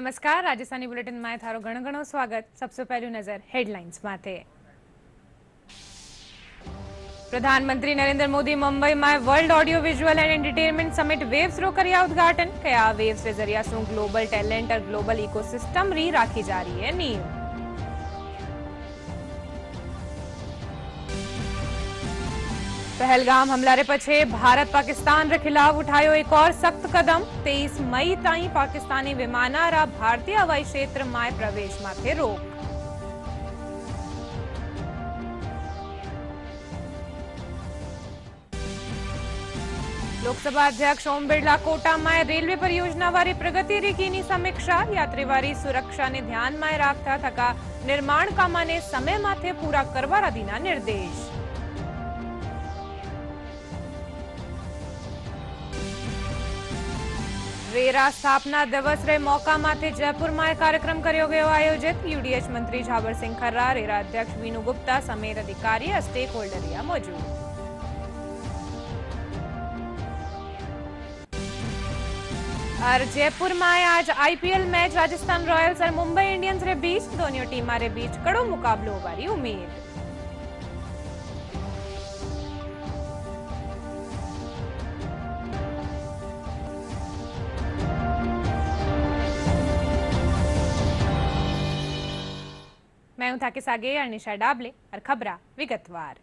નમસ્કાર રાજસ્થાની બુલેટિનમાં થારો ઘણો ઘણો સ્વાગત। सबसे पहली नजर हेडलाइंस माथे। प्रधानमंत्री नरेंद्र मोदी मुंबई में world audio visual and entertainment summit waves रो कर्या उद्घाटन। कया वेव्स के जरिया शू ग्लोबल टेलेंट और ग्लोबल इकोसिस्टम री राखी जा रही है नींव। पहलगाम हमला रे पछे भारत पाकिस्तान रे खिलाफ उठायो एक और सख्त कदम। 23 मई ताई पाकिस्तानी विमाना रा भारतीय हवाई क्षेत्र में प्रवेश माथे रोक। लोकसभा अध्यक्ष ओम बिरला कोटा में रेलवे परियोजना वाली प्रगति री कीनी समीक्षा। यात्री वारी सुरक्षा ने ध्यान में राखता थका निर्माण कामा ने समय माथे पूरा करवा दीना निर्देश। रेरा स्थापना दिवस रे मौका माथे जयपुर में कार्यक्रम कर्यो गयो आयोजित। यूडीएच मंत्री झावर सिंह खर्रा, रेरा अध्यक्ष वीनू गुप्ता समेत अधिकारी और स्टेक होल्डर मौजूद। और जयपुर में आज आईपीएल मैच राजस्थान रॉयल्स और मुंबई इंडियंस रे बीच दोनों टीम रे बीच कड़ो मुकाबलो वाली उम्मीद। मैं हूं थाके सागे और निशा डाबले और खबरा विगतवार।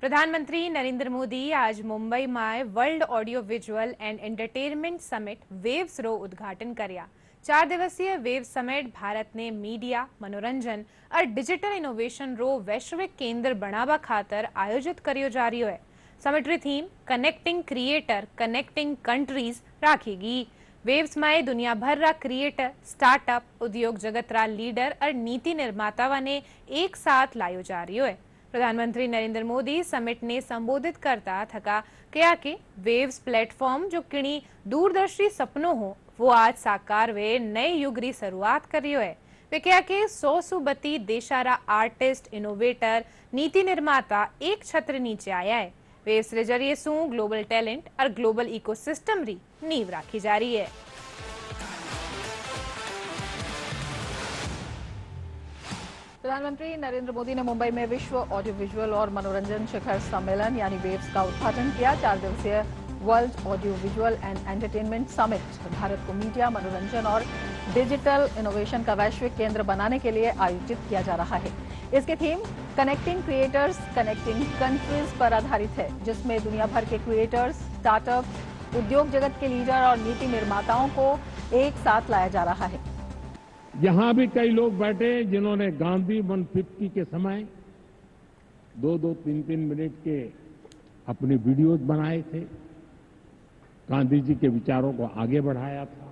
प्रधानमंत्री नरेंद्र मोदी आज मुंबई में world audio visual and entertainment summit waves रो उद्घाटन कर्या। 4 दिवसीय वेव समिट भारत ने मीडिया, मनोरंजन और डिजिटल इनोवेशन रो वैश्विक केंद्र बनावा खातर आयोजित कर्यो जा रही है। समिट री theme connecting creator connecting countries राखेगी। वेव्स में दुनिया भर रा क्रिएटर, स्टार्टअप, उद्योग जगत रा लीडर और नीति निर्मातावा ने एक साथ लायो जा रही है। प्रधानमंत्री नरेंद्र मोदी समिट ने संबोधित करता थका कहा कि वेव्स प्लेटफॉर्म जो किणी दूरदर्शी सपनों हो वो आज साकार वे नए युग री शुरुआत कर रही है। वे कहा कि 100 सूबती देशारा आर्टिस्ट, इनोवेटर, नीति निर्माता एक छत्र नीचे आया है। वेव्स के जरिए शू ग्लोबल टैलेंट और ग्लोबल इकोसिस्टम री नींव राखी जा रही है। प्रधानमंत्री नरेंद्र मोदी ने मुंबई में विश्व ऑडियो विजुअल और मनोरंजन शिखर सम्मेलन यानी वेव्स का उद्घाटन किया। 4 दिवसीय world audio visual and entertainment summit Bharat को मीडिया, मनोरंजन और डिजिटल इनोवेशन का वैश्विक केंद्र बनाने के लिए आयोजित किया जा रहा है। इसकी theme connecting creators connecting countries पर आधारित है, जिसमें दुनिया भर के क्रिएटर्स, स्टार्टअप, उद्योग जगत के लीडर और नीति निर्माताओं को एक साथ लाया जा रहा है। यहां भी कई लोग बैठे जिन्होंने गांधी 150 के समय 2-2, 3-3 मिनट के अपने वीडियोज बनाए थे, गांधी जी के विचारों को आगे बढ़ाया था।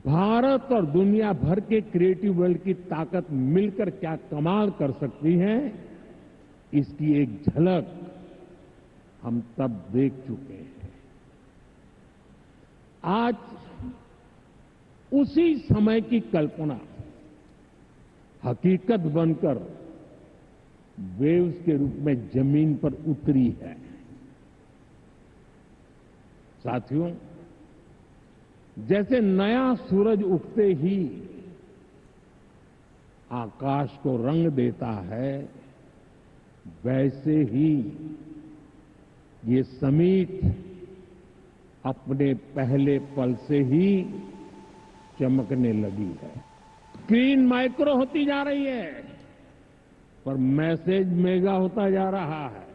भारत और दुनिया भर के क्रिएटिव वर्ल्ड की ताकत मिलकर क्या कमाल कर सकती है, इसकी एक झलक हम तब देख चुके हैं। आज उसी समय की कल्पना हकीकत बनकर वेव्स के रूप में जमीन पर उतरी है। साथियों, जैसे नया सूरज उगते ही आकाश को रंग देता है, वैसे ही ये समिट अपने पहले पल से ही चमकने लगी है। स्क्रीन माइक्रो होती जा रही है, पर मैसेज मेगा होता जा रहा है।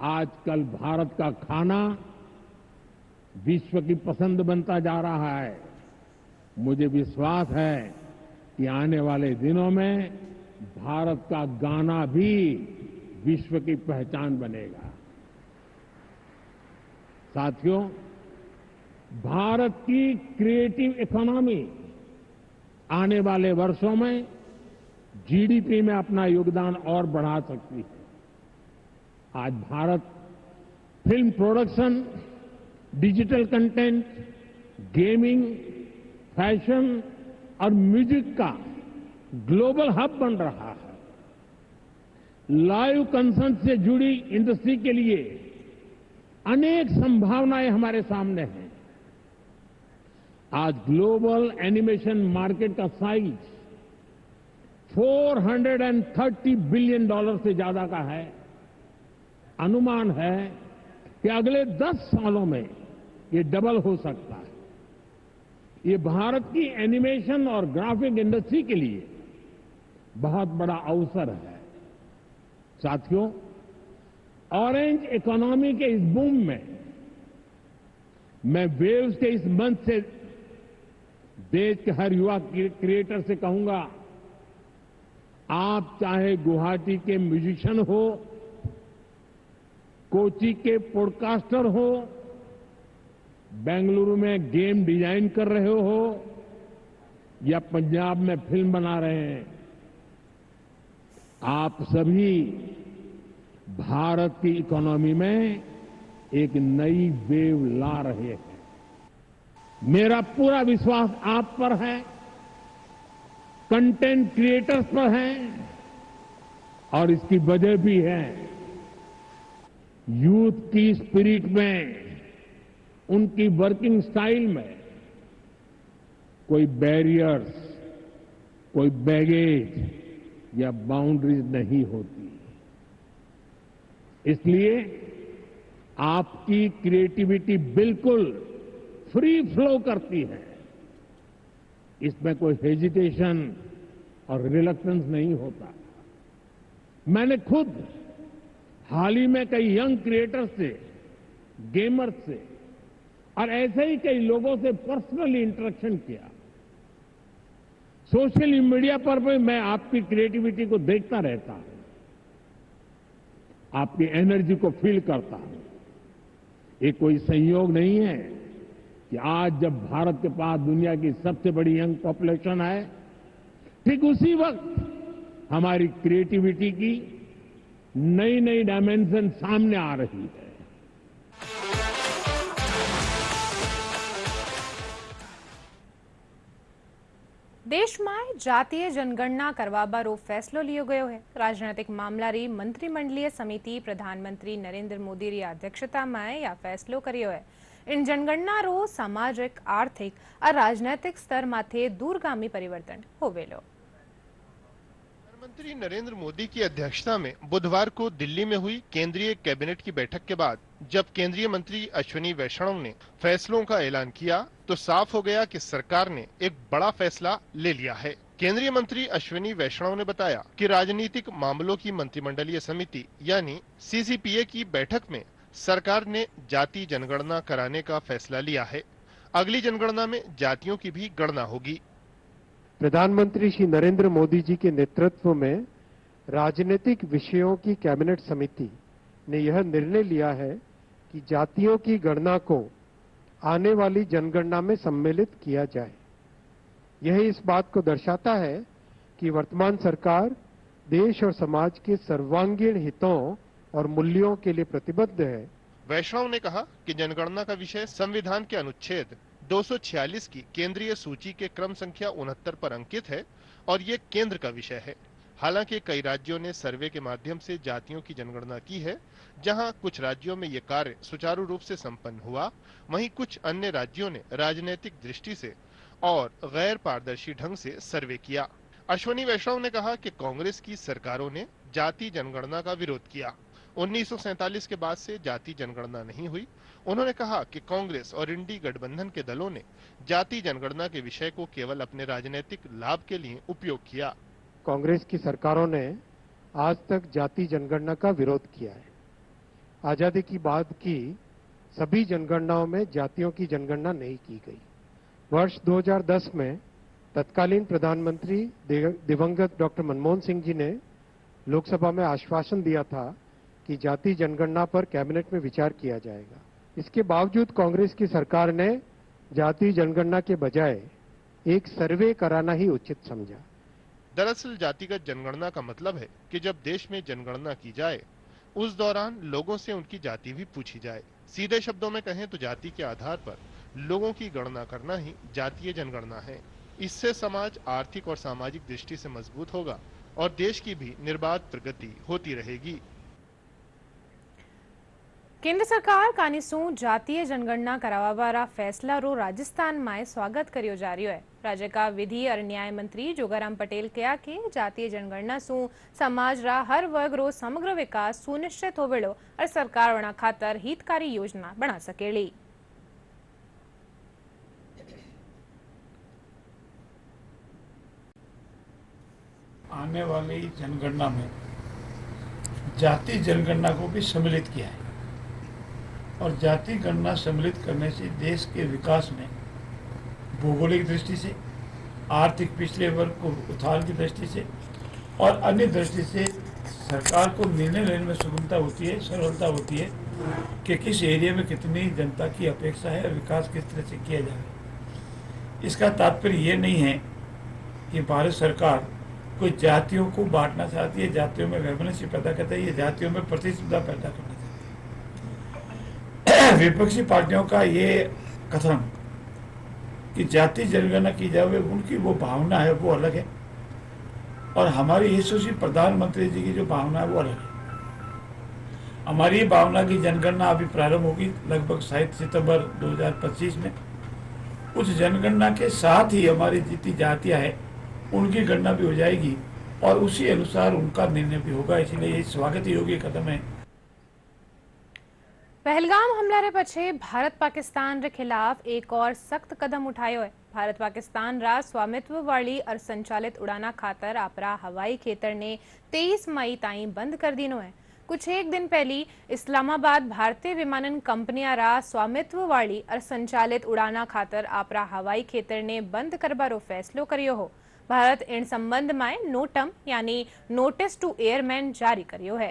आजकल भारत का खाना विश्व की पसंद बनता जा रहा है। मुझे विश्वास है कि आने वाले दिनों में भारत का गाना भी विश्व की पहचान बनेगा। साथियों, भारत की क्रिएटिव इकोनॉमी आने वाले वर्षों में जीडीपी में अपना योगदान और बढ़ा सकती है। आज Bharat film production, digital content, gaming, fashion और म्यूजिक का ग्लोबल हब बन रहा है। लाइव कंसर्ट से जुड़ी इंडस्ट्री के लिए अनेक संभावनाएं हमारे सामने हैं। आज ग्लोबल एनिमेशन मार्केट का साइज $430 बिलियन से ज्यादा का है। अनुमान है कि अगले 10 सालों में ये डबल हो सकता है। ये भारत की एनिमेशन और ग्राफिक इंडस्ट्री के लिए बहुत बड़ा अवसर है। साथियों, ऑरेंज इकोनॉमी के इस बूम में मैं वेव्स के इस मंच से देश के हर युवा क्रिएटर से कहूंगा, आप चाहे गुवाहाटी के म्यूजिशियन हो, कोची के पॉडकास्टर हो, बेंगलुरु में गेम डिजाइन कर रहे हो या पंजाब में फिल्म बना रहे हैं, आप सभी भारत की इकोनॉमी में एक नई वेव ला रहे हैं। मेरा पूरा विश्वास आप पर है, कंटेंट क्रिएटर्स पर है और इसकी वजह भी है यूथ की स्पिरिट में, उनकी वर्किंग स्टाइल में कोई बैरियर्स, कोई बैगेज या बाउंड्रीज नहीं होती। इसलिए आपकी क्रिएटिविटी बिल्कुल फ्री फ्लो करती है। इसमें कोई हेजिटेशन और रिलक्टेंस नहीं होता। मैंने खुद हाल ही में कई यंग क्रिएटर्स से, गेमर्स से और ऐसे ही कई लोगों से पर्सनली इंटरेक्शन किया। सोशल मीडिया पर भी मैं आपकी क्रिएटिविटी को देखता रहता हूं, आपकी एनर्जी को फील करता हूं। ये कोई संयोग नहीं है कि आज जब भारत के पास दुनिया की सबसे बड़ी यंग पॉपुलेशन है, ठीक उसी वक्त हमारी क्रिएटिविटी की नई नई डायमेंशन सामने आ रही है। દેશમાં જાતીય જનગણના કરવા બારો ફેસલો लियो गयो है। राजनीतिक मामलारी मंत्रिमंडलीय समिति प्रधानमंत्री नरेंद्र मोदी री अध्यक्षता में या फैसलो कर्यो है। इन जनगणना रो सामाजिक, आर्थिक और राजनीतिक स्तर माथे दूरगामी परिवर्तन होवेलो। प्रधानमंत्री नरेंद्र मोदी की अध्यक्षता में बुधवार को दिल्ली में हुई केंद्रीय कैबिनेट की बैठक के बाद जब केंद्रीय मंत्री अश्विनी वैष्णव ने फैसलों का ऐलान किया तो साफ हो गया कि सरकार ने एक बड़ा फैसला ले लिया है। केंद्रीय मंत्री अश्विनी वैष्णव ने बताया कि राजनीतिक मामलों की मंत्रिमंडलीय समिति यानी सीसीपीए की बैठक में सरकार ने जाति जनगणना कराने का फैसला लिया है। अगली जनगणना में जातियों की भी गणना होगी। प्रधानमंत्री श्री नरेंद्र मोदी जी के नेतृत्व में राजनीतिक विषयों की कैबिनेट समिति ने यह निर्णय लिया है कि जातियों की गणना को आने वाली जनगणना में सम्मिलित किया जाए। यह इस बात को दर्शाता है कि वर्तमान सरकार देश और समाज के सर्वांगीण हितों और मूल्यों के लिए प्रतिबद्ध है। वैष्णव ने कहा कि जनगणना का विषय संविधान के अनुच्छेद 246 की केंद्रीय सूची के क्रम संख्या 69 पर अंकित है और ये केंद्र का विषय है। हालांकि कई राज्यों ने सर्वे के माध्यम से जातियों की जनगणना की है। जहां कुछ राज्यों में ये कार्य सुचारू रूप से संपन्न हुआ, वहीं कुछ अन्य राज्यों ने राजनीतिक दृष्टि से और गैर पारदर्शी ढंग से सर्वे किया। अश्विनी वैष्णव ने कहा कि कांग्रेस की सरकारों ने जाति जनगणना का विरोध किया। 1947 के बाद से जाति जनगणना नहीं हुई। उन्होंने कहा कि कांग्रेस और इंडी गठबंधन के दलों ने जाति जनगणना के विषय को केवल अपने राजनीतिक लाभ के लिए उपयोग किया। कांग्रेस की सरकारों ने आज तक जाति जनगणना का विरोध किया है। आजादी की बाद की सभी जनगणनाओं में जातियों की जनगणना नहीं की गई। वर्ष 2010 में तत्कालीन प्रधानमंत्री दिवंगत डॉक्टर मनमोहन सिंह जी ने लोकसभा में आश्वासन दिया था कि जाति जनगणना पर कैबिनेट में विचार किया जाएगा। इसके बावजूद कांग्रेस की सरकार ने जाति जनगणना के बजाय एक सर्वे कराना ही उचित समझा। दरअसल जातिगत जनगणना का मतलब है कि जब देश में जनगणना की जाए उस दौरान लोगों से उनकी जाति भी पूछी जाए। सीधे शब्दों में कहें तो जाति के आधार पर लोगों की गणना करना ही जातीय जनगणना है। इससे समाज आर्थिक और सामाजिक दृष्टि से मजबूत होगा और देश की भी निर्बाध प्रगति होती रहेगी। કેન્દ્ર સરકાર કાનીસું જાતીય જનગણના કરાવવાવાળા ફેસલારો રાજસ્થાનમાં સ્વાગત કર્યો जा रह्यो है। राज्य का विधि और न्याय मंत्री जोगाराम पटेल कहा कि जातीय जनगणना सु समाज रा हर वर्ग रो समग्र विकास सुनिश्चित होवेलो और सरकार वना खातर हितकारी योजना बना सकेली। आने वाली जनगणना में जाति जनगणना को भी सम्मिलित किया है और जाति गणना सम्मिलित करने से देश के विकास में भौगोलिक दृष्टि से, आर्थिक पिछले वर्ग को उथान की दृष्टि से और अन्य दृष्टि से सरकार को निर्णय लेने में सुगमता होती है, सरलता होती है कि किस एरिया में कितनी जनता की अपेक्षा है और विकास किस तरह से किया जाए। इसका तात्पर्य ये नहीं है कि भारत सरकार कोई जातियों को बांटना चाहती है, जातियों में वैमनस्य पैदा करता है, ये जातियों में प्रतिस्पर्धा पैदा करना चाहती है। विपक्षी पार्टियों का ये कथन कि जाति जनगणना की जाए, उनकी वो भावना है वो अलग है और हमारी यशस्वी प्रधानमंत्री जी की जो भावना है वो अलग है। हमारी भावना की जनगणना अभी प्रारंभ होगी लगभग 7 सितंबर 2025 में। उस जनगणना के साथ ही हमारी जितनी जातियां हैं उनकी गणना भी हो जाएगी और उसी अनुसार उनका निर्णय भी होगा, इसलिए ये स्वागत योग्य कदम है। पहलगाम हमला रे पछे भारत पाकिस्तान रे खिलाफ एक और सख्त कदम उठायो है। भारत पाकिस्तान रा स्वामित्व वाली और संचालित उड़ाना खातर आपरा हवाई खेतर ने 23 मई ताई बंद कर दीनो है। कुछ एक दिन पहली इस्लामाबाद भारतीय विमानन कंपनिया रा स्वामित्व वाली और संचालित उड़ाना खातर आपरा हवाई खेतर ने बंद करबारो फैसलो करियो हो। भारत इन संबंध में नोटम यानी नोटिस टू एयरमैन जारी करियो है।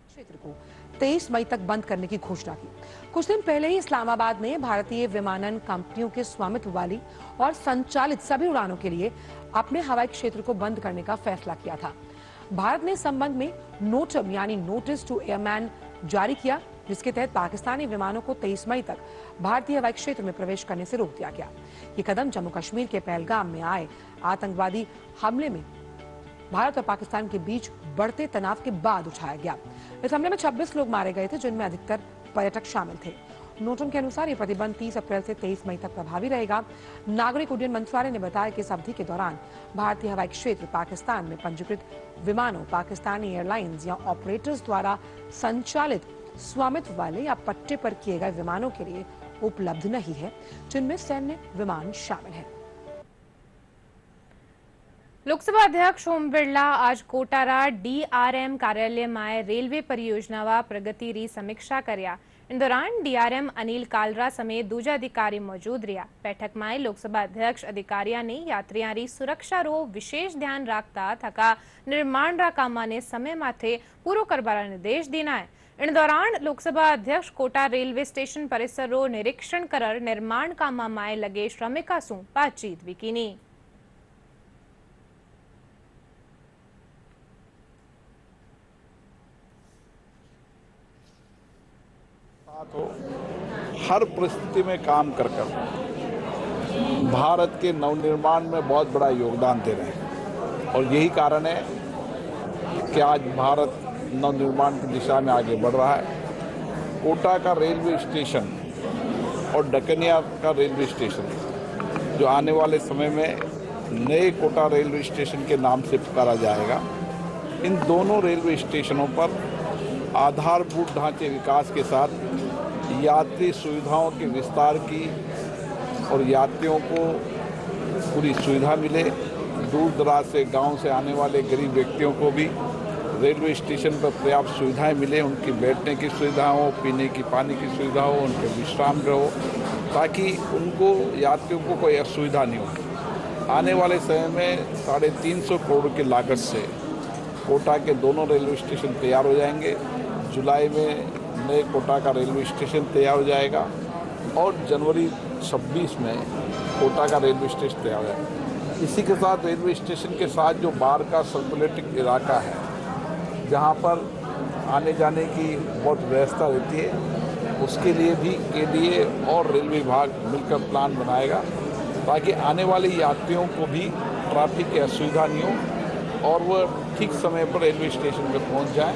क्षेत्र को 23 मई तक बंद करने की घोषणा की। कुछ दिन पहले ही इस्लामाबाद ने भारतीय विमानन कंपनियों के स्वामित्व वाली और संचालित सभी उड़ानों के लिए अपने हवाई क्षेत्र को बंद करने का फैसला किया था। भारत ने इस संबंध में नोटम यानी नोटिस टू एयरमैन जारी किया, जिसके तहत पाकिस्तानी विमानों को 23 मई तक भारतीय हवाई क्षेत्र में प्रवेश करने से रोक दिया गया। ये कदम जम्मू कश्मीर के पहलगाम में आए आतंकवादी हमले में भारत और पाकिस्तान के बीच बढ़ते तनाव के बाद उठाया गया। इस हमले में 26 लोग मारे गए थे, जिनमें अधिकतर पर्यटक शामिल थे। नोटम के अनुसार ये प्रतिबंध 30 अप्रैल से 23 मई तक प्रभावी रहेगा। नागरिक उड्डयन मंत्रालय ने बताया कि इस अवधि के दौरान भारतीय हवाई क्षेत्र पाकिस्तान में पंजीकृत विमानों, पाकिस्तानी एयरलाइंस या ऑपरेटर्स द्वारा संचालित स्वामित्व वाले या पट्टे पर किए गए विमानों के लिए उपलब्ध नहीं है, जिनमें सैन्य विमान शामिल हैं। लोकसभा अध्यक्ष ओम बिरला आज कोटारा डीआरएम कार्यालय में रेलवे परियोजना प्रगति री समीक्षा कर्या। इन दौरान डीआरएम अनिल कालरा समेत दूजा अधिकारी मौजूद रहा। बैठक में लोकसभा अध्यक्ष अधिकारियों ने यात्रियों री सुरक्षा रो विशेष ध्यान रखता थका निर्माण रा कामा ने समय माथे पूरो करवाना निर्देश देना है। इन दौरान लोकसभा अध्यक्ष कोटा रेलवे स्टेशन परिसर रो निरीक्षण कर निर्माण कामा में लगे श्रमिका सु बातचीत भी कीनी। तो हर परिस्थिति में काम कर भारत के नवनिर्माण में बहुत बड़ा योगदान दे रहे हैं और यही कारण है कि आज भारत नवनिर्माण की दिशा में आगे बढ़ रहा है। कोटा का रेलवे स्टेशन और डकनिया का रेलवे स्टेशन जो आने वाले समय में नए कोटा रेलवे स्टेशन के नाम से पुकारा जाएगा, इन दोनों रेलवे स्टेशनों पर आधारभूत ढांचे विकास के साथ यात्री सुविधाओं के विस्तार की और यात्रियों को पूरी सुविधा मिले। दूर दराज से गांव से आने वाले गरीब व्यक्तियों को भी रेलवे स्टेशन पर पर्याप्त सुविधाएं मिले, उनकी बैठने की सुविधा हो, पीने की पानी की सुविधा हो, उनके विश्राम गृह हो, ताकि उनको यात्रियों को कोई असुविधा नहीं हो। आने वाले समय में 350 करोड़ की लागत से कोटा के दोनों रेलवे स्टेशन तैयार हो जाएंगे। जुलाई में नए कोटा का रेलवे स्टेशन तैयार हो जाएगा और जनवरी 26 में कोटा का रेलवे स्टेशन तैयार हो जाएगा। इसी के साथ रेलवे स्टेशन के साथ जो बाहर का सर्कुलेटिंग इलाका है, जहां पर आने जाने की बहुत व्यवस्था रहती है, उसके लिए भी केडीए और रेलवे विभाग मिलकर प्लान बनाएगा ताकि आने वाले यात्रियों को भी ट्रैफिक की असुविधा नहीं हो और वह ठीक समय पर रेलवे स्टेशन पर पहुंच जाएं।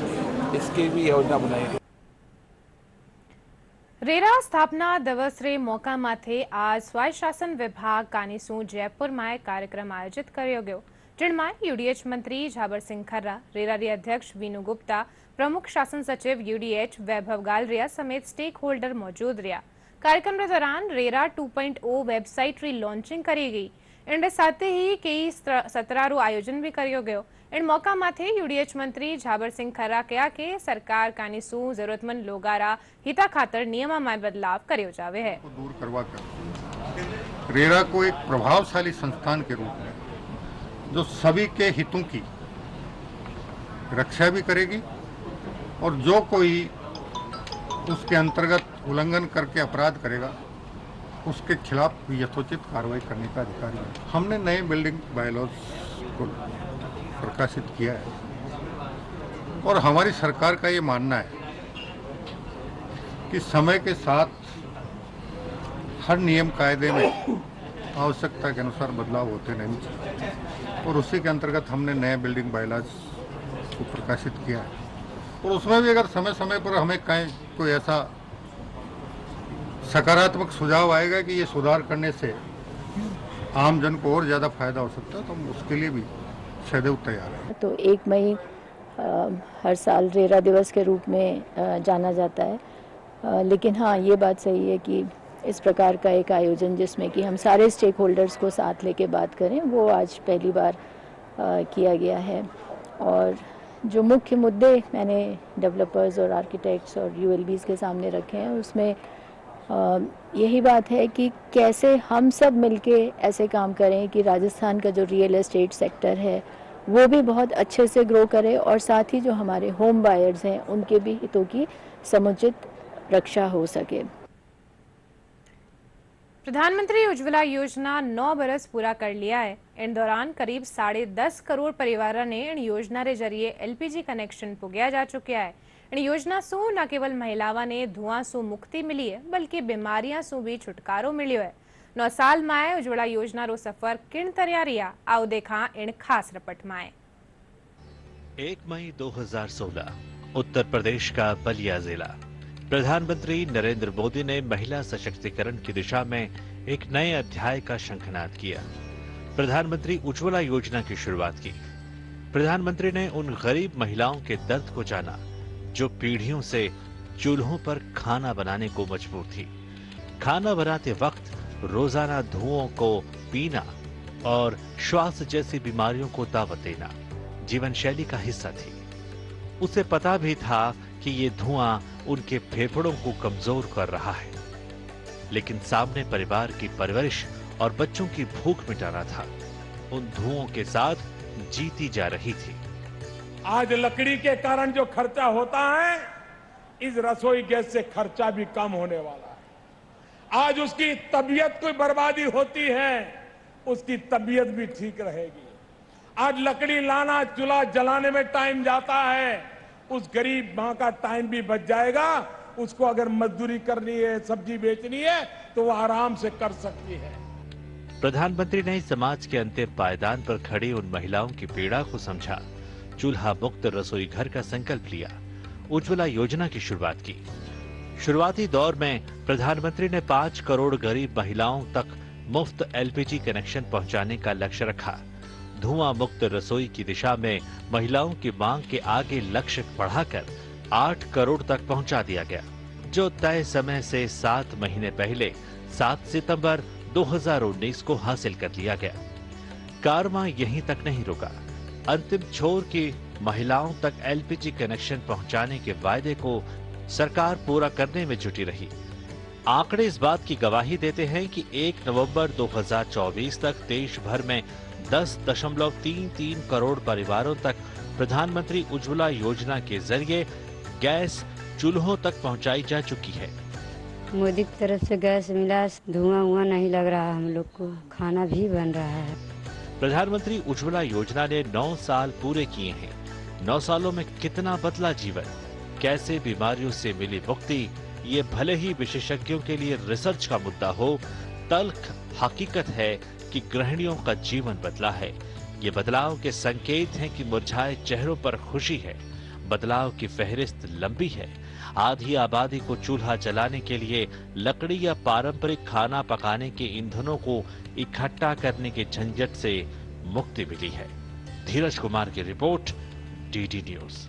इसकी भी योजना बनाई गई। રેરા સ્થાપના દિવસે મોકા માથે આજ સ્વાયત્ત શાસન વિભાગ કાનીસુ જયપુરમાં કાર્યક્રમ આયોજિત કર્યો ગયો, જેમાં यूडीएच मंत्री झाबरसिंह खर्रा, रेरारी अध्यक्ष वीनू गुप्ता, प्रमुख शासन सचिव यूडीएच वैभव गालरिया समेत स्टेक होल्डर मौजूद रहा। कार्यक्रम के दौरान रेरा 2.0 वेबसाइट री लॉन्चिंग करी गई। इनके साथ ही कई सत्रारू आयोजन भी कर्यो गयो। इन मौका माथे यूडीएच मंत्री झाबरसिंह खर्रा कहा कि सरकार कानीसु जरूरतमंद लोगारा हिता खातर नियम में बदलाव कर्यो जावे है। दूर करवा कर रेरा को एक प्रभावशाली संस्थान के रूप में जो सभी के हितों की रक्षा भी करेगी और जो कोई उसके अंतर्गत उल्लंघन करके अपराध करेगा उसके खिलाफ यथोचित कार्रवाई करने का अधिकार है। हमने नए बिल्डिंग बायलॉज को प्रकाशित किया है और हमारी सरकार का ये मानना है कि समय के साथ हर नियम कायदे में आवश्यकता के अनुसार बदलाव होते रहने चाहिए और उसी के अंतर्गत हमने नए बिल्डिंग बायलॉज को प्रकाशित किया है। और उसमें भी अगर समय समय पर हमें कहीं कोई ऐसा सकारात्मक सुझाव आएगा कि ये सुधार करने से आम जन को और ज़्यादा फायदा हो सकता है तो हम उसके लिए भी सदैव तैयार है। तो 1 मई हर साल रेरा दिवस के रूप में जाना जाता है, लेकिन हाँ ये बात सही है कि इस प्रकार का एक आयोजन जिसमें कि हम सारे स्टेक होल्डर्स को साथ लेके बात करें वो आज पहली बार किया गया है। और जो मुख्य मुद्दे मैंने डेवलपर्स और आर्किटेक्ट्स और यूएलबीज़ के सामने रखे हैं उसमें यही बात है कि कैसे हम सब मिलके ऐसे काम करें कि राजस्थान का जो रियल एस्टेट सेक्टर है वो भी बहुत अच्छे से ग्रो करे और साथ ही जो हमारे होम बायर्स हैं उनके भी हितों की समुचित रक्षा हो सके। प्रधानमंत्री उज्ज्वला योजना 9 बरस पूरा कर लिया है। इन दौरान करीब 10.5 करोड़ परिवारों ने इन योजना के जरिए एलपीजी कनेक्शन पुग्या जा चुका है। इन योजना सु न केवल महिलाओं ने धुआं सु मुक्ति मिली है बल्कि बीमारियां सु भी छुटकारो मिलियो है। 9 साल में उज्ज्वला योजना रो सफर किन तरह रिया आओ देखा इन खास रिपोर्ट में। 1 मई 2016 उत्तर प्रदेश का बलिया जिला। प्रधानमंत्री नरेंद्र मोदी ने महिला सशक्तिकरण की दिशा में एक नए अध्याय का शंखनाद किया। प्रधानमंत्री उज्ज्वला योजना की शुरुआत की। प्रधानमंत्री ने उन गरीब महिलाओं के दर्द को जाना जो पीढ़ियों से चूल्हों पर खाना बनाने को मजबूर थी। खाना बनाते वक्त रोजाना धुओं को पीना और श्वास जैसी बीमारियों को दावत देना जीवन शैली का हिस्सा थी। उसे पता भी था कि ये धुआं उनके फेफड़ों को कमजोर कर रहा है, लेकिन सामने परिवार की परवरिश और बच्चों की भूख मिटाना था। उन धुओं के साथ जीती जा रही थी। आज लकड़ी के कारण जो खर्चा होता है इस रसोई गैस से खर्चा भी कम होने वाला है। आज उसकी तबीयत कोई बर्बादी होती है उसकी तबीयत भी ठीक रहेगी। आज लकड़ी लाना चूल्हा जलाने में टाइम जाता है, उस गरीब मां का टाइम भी बच जाएगा। उसको अगर मजदूरी करनी है, सब्जी बेचनी है तो वो आराम से कर सकती है। प्रधानमंत्री ने समाज के अंतिम पायदान पर खड़ी उन महिलाओं की पीड़ा को समझा, चूल्हा मुक्त रसोई घर का संकल्प लिया, उज्ज्वला योजना की शुरुआत की। शुरुआती दौर में प्रधानमंत्री ने 5 करोड़ गरीब महिलाओं तक मुफ्त एलपीजी कनेक्शन पहुंचाने का लक्ष्य रखा। धुआं मुक्त रसोई की दिशा में महिलाओं की मांग के आगे लक्ष्य बढ़ाकर 8 करोड़ तक पहुंचा दिया गया, जो तय समय से 7 महीने पहले 7 सितंबर 2019 को हासिल कर लिया गया। कारवां यहीं तक नहीं रुका। अंतिम छोर की महिलाओं तक एलपीजी कनेक्शन पहुंचाने के वायदे को सरकार पूरा करने में जुटी रही। आंकड़े इस बात की गवाही देते हैं कि 1 नवंबर 2024 तक देश भर में 10.33 करोड़ परिवारों तक प्रधानमंत्री उज्ज्वला योजना के जरिए गैस चूल्हों तक पहुंचाई जा चुकी है। मोदी की तरफ से गैस मिला, धुआं नहीं लग रहा, हम लोग को खाना भी बन रहा है। प्रधानमंत्री उज्ज्वला योजना ने 9 साल पूरे किए हैं। 9 सालों में कितना बदला जीवन, कैसे बीमारियों से मिली मुक्ति, ये भले ही विशेषज्ञों के लिए रिसर्च का मुद्दा हो, तल्ख हकीकत है कि गृहिणियों का जीवन बदला है। ये बदलाव के संकेत हैं कि मुरझाए चेहरों पर खुशी है, बदलाव की फहरिस्त लंबी है। आधी आबादी को चूल्हा जलाने के लिए लकड़ी या पारंपरिक खाना पकाने के ईंधनों को इकट्ठा करने के झंझट से मुक्ति मिली है। धीरज कुमार की रिपोर्ट, डीडी न्यूज।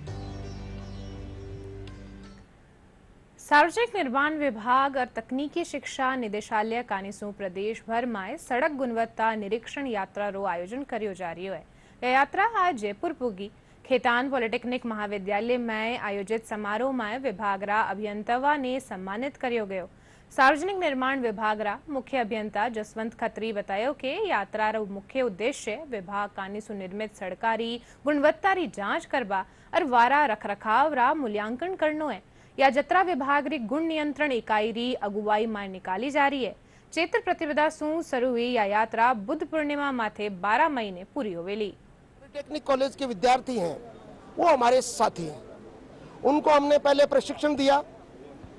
सार्वजनिक निर्माण विभाग और तकनीकी शिक्षा निदेशालय कानीसू प्रदेश भर में सड़क गुणवत्ता निरीक्षण यात्रा रो आयोजन करियो जा रही है। यह यात्रा आज जयपुर पुगी। खेतान पॉलिटेक्निक महाविद्यालय में आयोजित समारोह में विभाग रा अभियंतावा ने सम्मानित करियो गयो। सार्वजनिक निर्माण विभाग रा मुख्य अभियंता जसवंत खत्री बतायो कि यात्रा रो मुख्य उद्देश्य विभाग कानीसू निर्मित सड़कारी गुणवत्ता री जांच करवा और वारा रखरखाव रा मूल्यांकन करनो है। या जत्रा विभाग री गुण नियंत्रण इकाई री अगुवाई में निकाली जा रही है। चैत्र प्रतिपदा सु शुरू हुई या यात्रा बुद्ध पूर्णिमा माथे 12 मई ने पूरी होवेली। पॉलिटेक्निक कॉलेज के विद्यार्थी हैं, वो हमारे साथी हैं। उनको हमने पहले प्रशिक्षण दिया।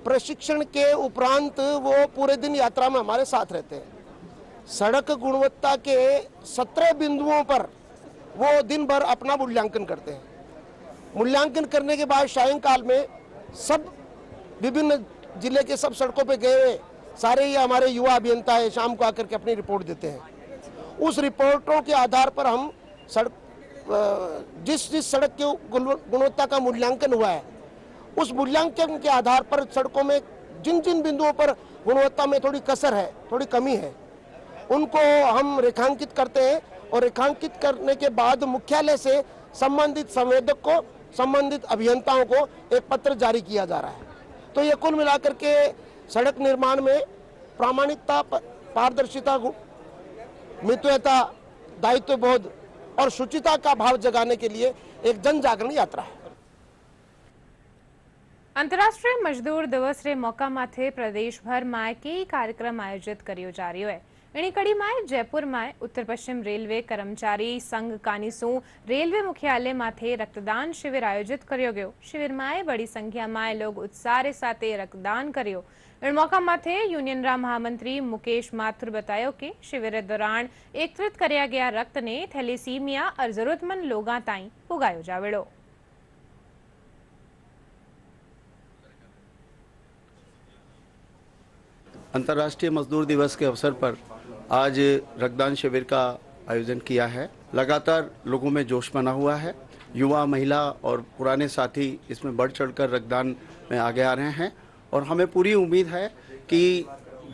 प्रशिक्षण के उपरांत वो पूरे दिन यात्रा में हमारे साथ रहते हैं। सड़क गुणवत्ता के 17 बिंदुओं पर वो दिन भर अपना मूल्यांकन करते हैं। मूल्यांकन करने के बाद सायंकाल में सब विभिन्न जिले के सब सड़कों पे गए हुए सारे ये हमारे युवा अभियंता है, शाम को आकर के अपनी रिपोर्ट देते हैं। उस रिपोर्टों के आधार पर हम जिस सड़क की गुणवत्ता का मूल्यांकन हुआ है, उस मूल्यांकन के आधार पर सड़कों में जिन जिन बिंदुओं पर गुणवत्ता में थोड़ी कसर है, थोड़ी कमी है, उनको हम रेखांकित करते हैं। और रेखांकित करने के बाद मुख्यालय से संबंधित संवेदक को, संबंधित अभियंताओं को एक पत्र जारी किया जा रहा है। तो ये कुल मिलाकर के सड़क निर्माण में प्रामाणिकता, पारदर्शिता, मितव्यता, दायित्वबोध और शुचिता का भाव जगाने के लिए एक जन जागरण यात्रा है। अंतर्राष्ट्रीय मजदूर दिवस रे मौका माथे प्रदेश भर में कई कार्यक्रम आयोजित करियो जा रही है। इनी कड़ी में जयपुर में उत्तर पश्चिम रेलवे कर्मचारी संघ कानीसू रेलवे मुख्यालय माथे रक्तदान शिविर आयोजित करियो गयो। शिविर में बड़ी संख्या में लोग उत्साह रे साथे रक्तदान करियो। इन मौका माथे यूनियन रा महामंत्री मुकेश माथुर बतायो कि शिविर दौरान एकत्रित करया गया रक्त ने थैलेसीमिया और जरूरतमंद लोगां ताईं पुगायो जावेड़ो। अंतर्राष्ट्रीय मजदूर दिवस के अवसर पर आज रक्तदान शिविर का आयोजन किया है। लगातार लोगों में जोश बना हुआ है। युवा, महिला और पुराने साथी इसमें बढ़ चढ़कर रक्तदान में आगे आ रहे हैं और हमें पूरी उम्मीद है कि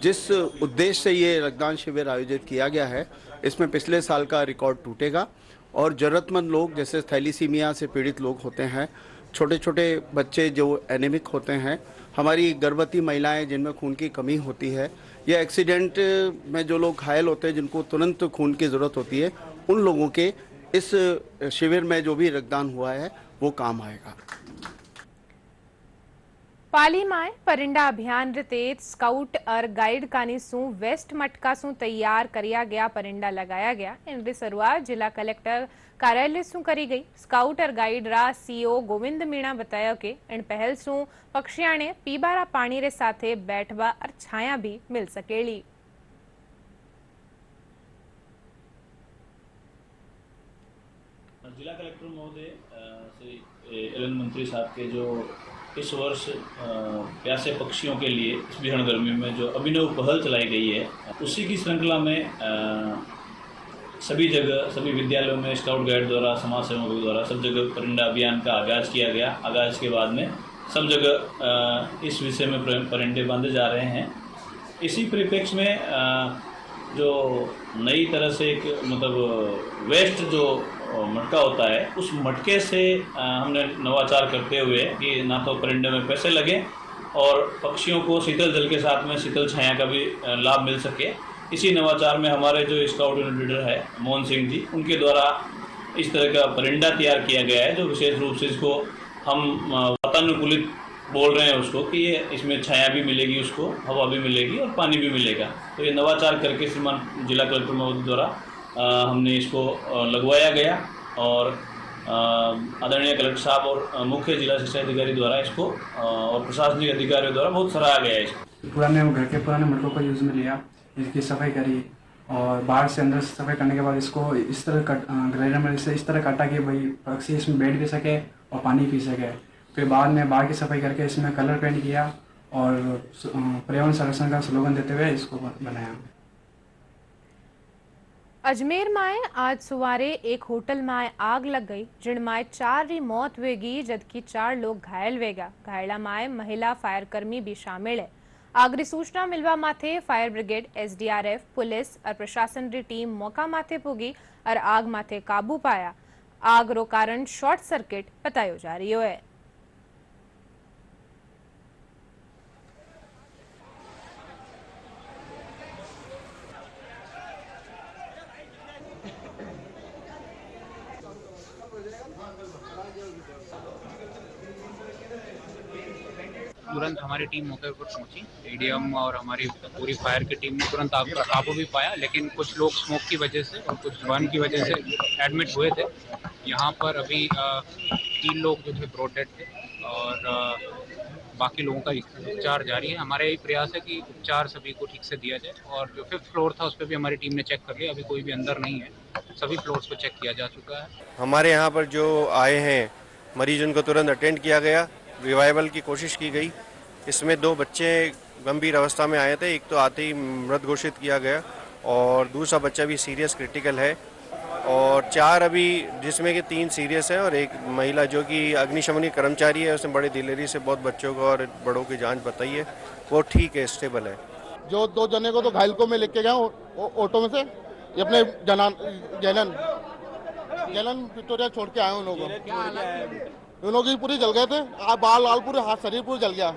जिस उद्देश्य से ये रक्तदान शिविर आयोजित किया गया है, इसमें पिछले साल का रिकॉर्ड टूटेगा और ज़रूरतमंद लोग, जैसे थैलीसीमिया से पीड़ित लोग होते हैं, छोटे छोटे बच्चे जो एनीमिक होते हैं, हमारी गर्भवती महिलाएं जिनमें खून की कमी होती है, या एक्सीडेंट में जो लोग घायल होते हैं जिनको तुरंत खून की ज़रूरत होती है, उन लोगों के इस शिविर में जो भी रक्तदान हुआ है वो काम आएगा। पाली में परिंडा अभियान रे तहत स्काउट और गाइड कानीसू वेस्ट मटका सु तैयार करिया गया परिंडा लगाया गया। इनकी शुरुआत जिला कलेक्टर कार्यालय सु करी गई। स्काउट और गाइड रा सीओ गोविंद मीणा बताया कि इन पहल सु पक्षिया ने पीबारा पानी रे साथे बैठवा और छाया भी मिल सकेली। जिला कलेक्टर महोदय श्री एलन मंत्री साहब के जो इस वर्ष प्यासे पक्षियों के लिए इस भीषण गर्मी में जो अभिनव पहल चलाई गई है, उसी की श्रृंखला में सभी जगह, सभी विद्यालयों में स्काउट गाइड द्वारा, समाज सेवकों द्वारा सब जगह परिंडा अभियान का आगाज किया गया। आगाज के बाद में सब जगह इस विषय में परिंडे बांधे जा रहे हैं। इसी परिप्रेक्ष्य में जो नई तरह से एक मतलब वेस्ट जो मटका होता है, उस मटके से हमने नवाचार करते हुए कि ना तो परिंडे में पैसे लगे और पक्षियों को शीतल जल के साथ में शीतल छाया का भी लाभ मिल सके। इसी नवाचार में हमारे जो स्काउट यूनिट लीडर है मोहन सिंह जी, उनके द्वारा इस तरह का परिंडा तैयार किया गया है, जो विशेष रूप से इसको हम वातानुकूलित बोल रहे हैं उसको, कि ये इसमें छाया भी मिलेगी, उसको हवा भी मिलेगी और पानी भी मिलेगा। तो ये नवाचार करके श्रीमान जिला कलेक्टर महोदय द्वारा हमने इसको लगवाया गया और आदरणीय कलेक्टर साहब और मुख्य जिला शिक्षा अधिकारी द्वारा इसको और प्रशासनिक अधिकारियों द्वारा बहुत सराहा गया है। पुराने घर के पुराने मटकों को यूज़ में लिया, इसकी सफाई करी और बाहर से अंदर सफाई करने के बाद इसको इस तरह ग्राइंडर में इस तरह काटा कि भाई पक्षी इसमें बैठ भी सके और पानी पी सके। फिर बाद में बाहर की सफाई करके इसमें कलर पेंट किया और पर्यावरण संरक्षण का स्लोगन देते हुए इसको बनाया। अजमेर में आज सुवारे एक होटल में आग लग गई, जिनमें 4 री मौत वेगी जबकि 4 लोग घायल वेगा। घायला में महिला फायर कर्मी भी शामिल है। आग री सूचना मिलवा माथे फायर ब्रिगेड, SDRF, पुलिस और प्रशासन री टीम मौका माथे पुगी और आग माथे काबू पाया। आग रो कारण शॉर्ट सर्किट बतायो जा रही है। तुरंत हमारी टीम मौके पर पहुंची, एडीएम और हमारी पूरी फायर की टीम ने तुरंत आग पर काबू भी पाया, लेकिन कुछ लोग स्मोक की वजह से और कुछ बर्न की वजह से एडमिट हुए थे। यहाँ पर अभी 3 लोग जो थे ब्रॉड डेड थे और बाकी लोगों का उपचार जारी है। हमारा यही प्रयास है कि उपचार सभी को ठीक से दिया जाए। और जो 5th फ्लोर था उस पर भी हमारी टीम ने चेक कर लिया, अभी कोई भी अंदर नहीं है, सभी फ्लोर्स को चेक किया जा चुका है। हमारे यहाँ पर जो आए हैं मरीज उनको तुरंत अटेंड किया गया, रिवाइवल की कोशिश की गई। इसमें 2 बच्चे गंभीर अवस्था में आए थे, एक तो आते ही मृत घोषित किया गया और दूसरा बच्चा भी सीरियस क्रिटिकल है और 4 अभी जिसमें कि 3 सीरियस है और एक महिला जो कि अग्निशमन कर्मचारी है, उसने बड़ी दिलेरी से बहुत बच्चों को और बड़ों की जांच बताई है, वो ठीक है, स्टेबल है। जो 2 जने को तो घायल को मैं लेके गया ऑटो में से, ये अपने जलन विक्टोरिया छोड़ के आए उन लोगों की पूरी जल गए थे, बाल लाल पूरे हाथ शरीर पूरे जल गया।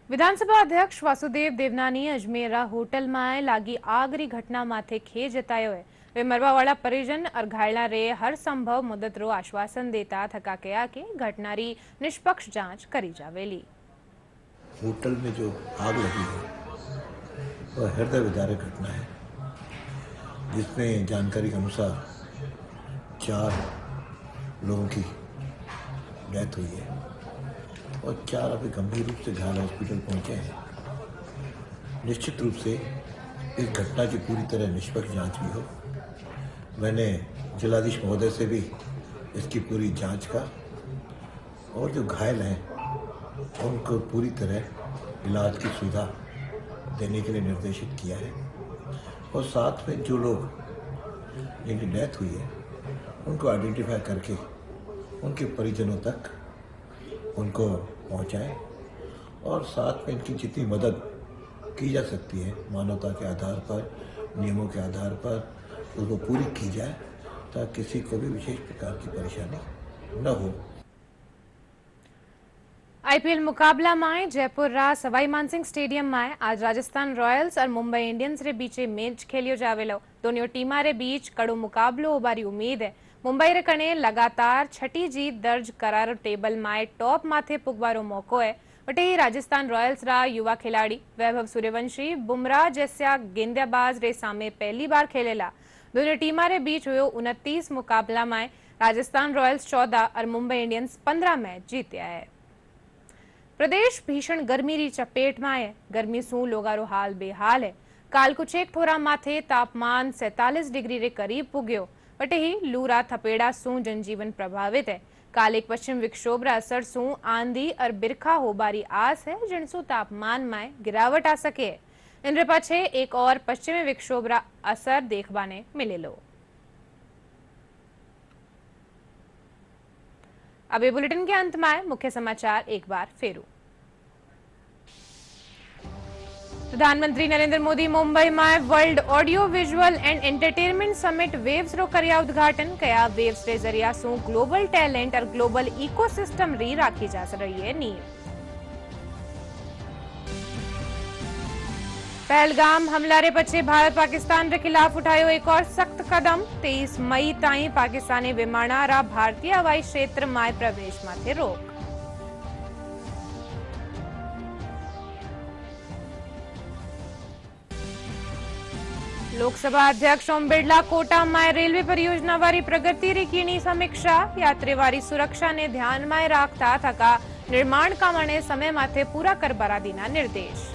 विधानसभा अध्यक्ष वासुदेव देवनानी अजमेरा होटल में लागी आग री घटना माथे खेद जतायो है। वे मरवावाड़ा परिजन और घायला रे हर संभव मदद रो आश्वासन देता थका कया के घटना री निष्पक्ष जांच करी जावेली। होटल में जो आग लगी है वह हृदय विदारक घटना है, जिसमें जानकारी के अनुसार 4 लोगों की डेथ हुई है और 4 अभी गंभीर रूप से घायल हॉस्पिटल पहुंचे हैं। निश्चित रूप से इस घटना की पूरी तरह निष्पक्ष जांच भी हो। मैंने जिलाधीश महोदय से भी इसकी पूरी जांच का और जो घायल हैं उनको पूरी तरह इलाज की सुविधा देने के लिए निर्देशित किया है और साथ में जो लोग जिनकी डेथ हुई है उनको आइडेंटिफाई करके उनके परिजनों तक उनको पहुंचाएं और साथ में इनकी जितनी मदद की जा सकती है मानवता के आधार पर, नियमों के आधार पर, उसको पूरी की जाए ताकि किसी को भी विशेष प्रकार की परेशानी न हो। IPL मुकाबला में जयपुर रा सवाई मानसिंह स्टेडियम में आज राजस्थान रॉयल्स और मुंबई इंडियंस रे बीचे मैच खेलियो जावेलो। दोनों टीमा रे बीच कड़ो मुकाबलो होबारी उम्मीद है। मुंबई रे कणे लगातार 6ठी जीत दर्ज करार टेबल में टॉप माथे पुगवारो मौको है। वटे ही राजस्थान रॉयल्स रा युवा खिलाड़ी वैभव सूर्यवंशी बुमराह जैसा गेंदबाज रे सामे पहली बार खेलेला। दोनों टीमा रे बीच हुयो 29 मुकाबला में राजस्थान रॉयल्स 14 और मुंबई इंडियंस 15 मैच जीत्या है। प्रदेश भीषण गर्मी री चपेट में है। गर्मी सू लोगारो हाल बेहाल है। काल कुछ एक थोड़ा माथे तापमान 47 डिग्री रे करीब पुग्यो। वटे ही लूरा थपेड़ा सू जनजीवन प्रभावित है। काल एक पश्चिम विक्षोभ रा असर सू आंधी और बिरखा होबारी आस है, जिनसू तापमान में गिरावट आ सके। इन पाछे एक और पश्चिमी विक्षोभ रा असर देखबाने मिले लो। अब ये बुलेटिन के अंत में मुख्य समाचार एक बार फेरू। प्रधानमंत्री नरेंद्र मोदी मुंबई में world audio visual and entertainment summit waves रो कर्या उद्घाटन कया। वेव्स रे जरिया सू ग्लोबल टैलेंट और ग्लोबल इकोसिस्टम री राखी जा रही है नींव। पहलगाम हमला रे पछे भारत पाकिस्तान रे खिलाफ उठायो एक और सख्त कदम। 23 मई ताई पाकिस्तानी विमाना रा भारतीय हवाई क्षेत्र में प्रवेश माथे रोक। लोकसभा अध्यक्ष ओम बिरला कोटा में रेलवे परियोजना वारी प्रगति री कीनी समीक्षा। यात्री वारी सुरक्षा ने ध्यान में राखता थका निर्माण कामने समय माथे पूरा करबारा दीना निर्देश।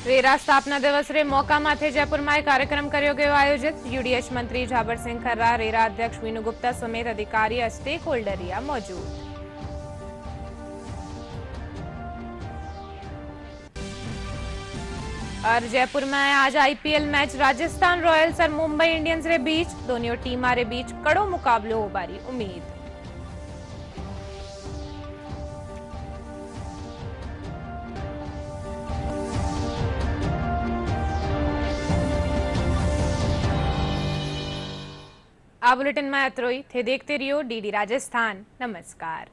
રેરા સ્થાપના દિવસે મોકા માથે જયપુરમાં કાર્યક્રમ કર્યો ગયો આયોજિત। यूडीएच मंत्री झाबर सिंह खर्रा, रेरा अध्यक्ष वीनू गुप्ता समेत अधिकारी और स्टेक होल्डर रिया मौजूद। और जयपुर में आज आईपीएल मैच राजस्थान रॉयल्स और मुंबई इंडियंस रे बीच दोनों टीम रे बीच कड़ो मुकाबलो होबारी उम्मीद। आ बुलेटिन में एतरो ही थे। देखते रहियो डीडी राजस्थान। नमस्कार।